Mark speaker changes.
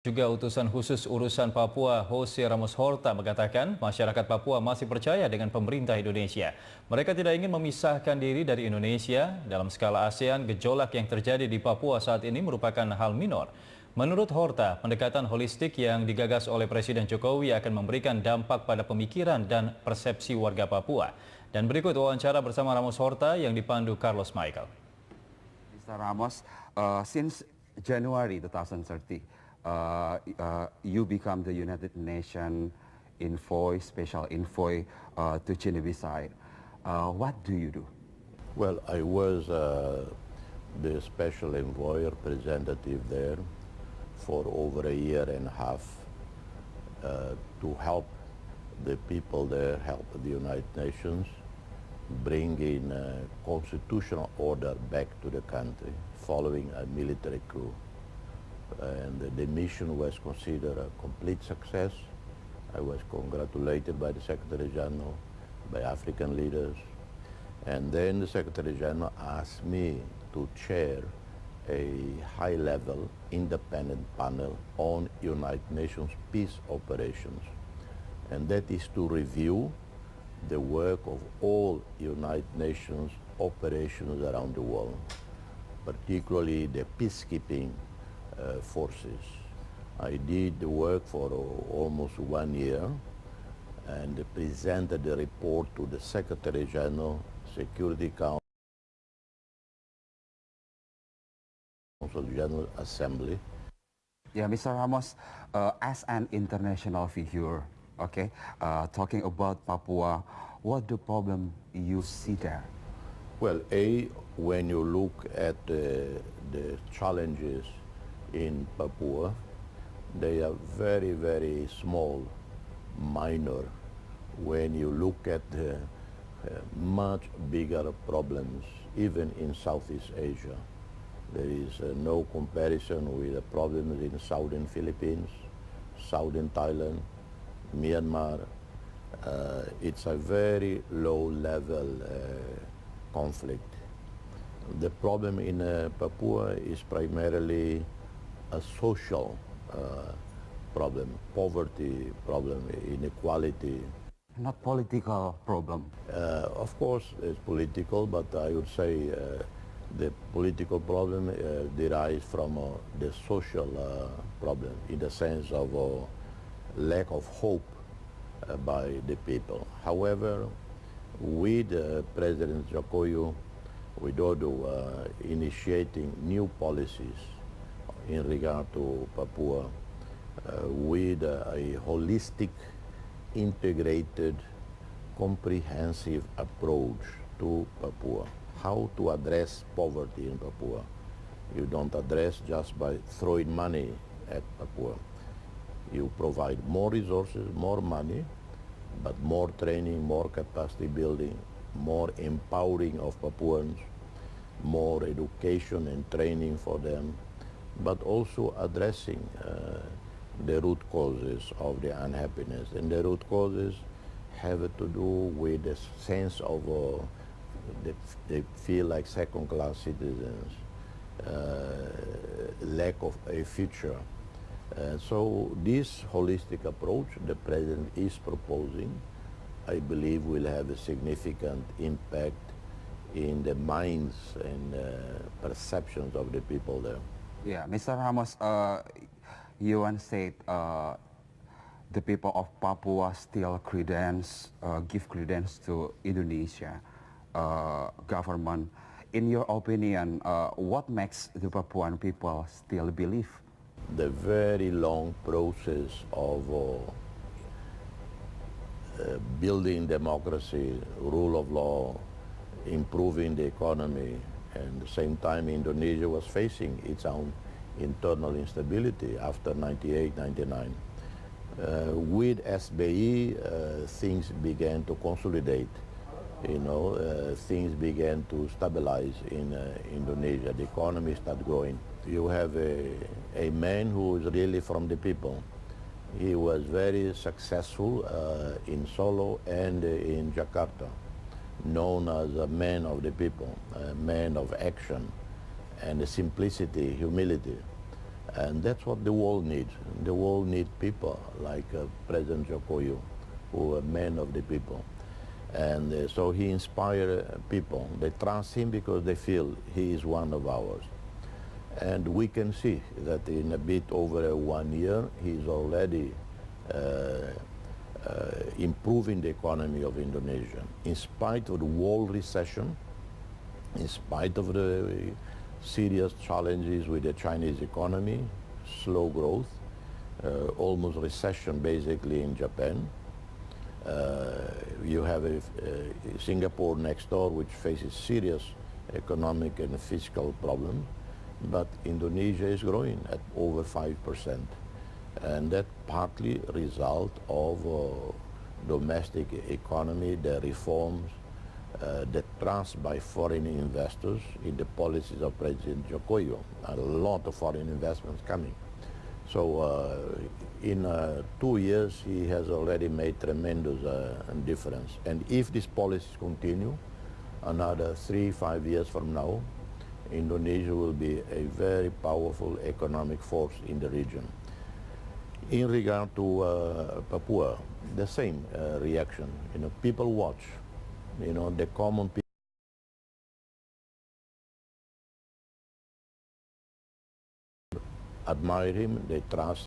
Speaker 1: Juga utusan khusus urusan Papua, Satu Ramos Horta mengatakan masyarakat Papua masih percaya dengan pemerintah Indonesia. Mereka tidak ingin memisahkan diri dari Indonesia. Dalam skala ASEAN, gejolak yang terjadi di Papua saat ini merupakan hal minor. Menurut Horta, pendekatan holistik yang digagas oleh Presiden Jokowi akan memberikan dampak pada pemikiran dan persepsi warga Papua. Dan berikut wawancara bersama Ramos Horta yang dipandu Carlos Michael.
Speaker 2: Mr. Ramos, since January 2030, you become the United Nations envoy, special envoy to Guinea side. What do you do?
Speaker 3: Well, I was the special envoy representative there for over a year and a half to help the people there, help the United Nations, bring in constitutional order back to the country following a military coup. And the mission was considered a complete success. I was congratulated by the Secretary General, by African leaders. And then the Secretary General asked me to chair a high-level independent panel on United Nations peace operations. And that is to review the work of all United Nations operations around the world, particularly the peacekeeping forces. I did the work for almost 1 year and presented the report to the Secretary General, Security Council, General Assembly.
Speaker 2: Yeah, Mr. Ramos, as an international figure, okay, talking about Papua, what the problem you see there?
Speaker 3: Well, when you look at the challenges in Papua, they are very, very small, minor. When you look at the much bigger problems, even in Southeast Asia, there is no comparison with the problems in southern Philippines, southern Thailand, Myanmar. It's a very low-level conflict. The problem in Papua is primarily a social problem, poverty problem, inequality.
Speaker 2: Not political problem.
Speaker 3: Of course, it's political, but I would say the political problem derives from the social problem, in the sense of lack of hope by the people. However, with President Jokowi Widodo initiating new policies in regard to Papua with a holistic, integrated, comprehensive approach to Papua. How to address poverty in Papua. You don't address just by throwing money at Papua. You provide more resources, more money, but more training, more capacity building, more empowering of Papuans, more education and training for them, but also addressing the root causes of the unhappiness. And the root causes have to do with the sense of they feel like second-class citizens, lack of a future. So this holistic approach the President is proposing, I believe, will have a significant impact in the minds and perceptions of the people there.
Speaker 2: Yeah, Mr. Ramos, you once said the people of Papua still give credence to Indonesia government. In your opinion, what makes the Papuan people still believe?
Speaker 3: The very long process of building democracy, rule of law, improving the economy, and at the same time Indonesia was facing its own internal instability after 98, 99. With SBI, things began to consolidate. Things began to stabilize in Indonesia. The economy started growing. You have a man who is really from the people. He was very successful in Solo and in Jakarta, known as a man of the people, a man of action and simplicity, humility. And that's what the world needs. The world needs people like President Jokowi, who are men of the people. And so he inspires people. They trust him because they feel he is one of ours. And we can see that in a bit over 1 year, he's already improving the economy of Indonesia. In spite of the world recession, in spite of the serious challenges with the Chinese economy, slow growth, almost recession basically in Japan. You have Singapore next door, which faces serious economic and fiscal problems, but Indonesia is growing at over 5%. And that partly result of domestic economy, the reforms, the trust by foreign investors in the policies of President Jokowi. A lot of foreign investments coming. So in 2 years, he has already made tremendous difference. And if these policies continue, another 3-5 years from now, Indonesia will be a very powerful economic force in the region. In regard to Papua, the same reaction. You know, people watch. You know, the common people admire him, they trust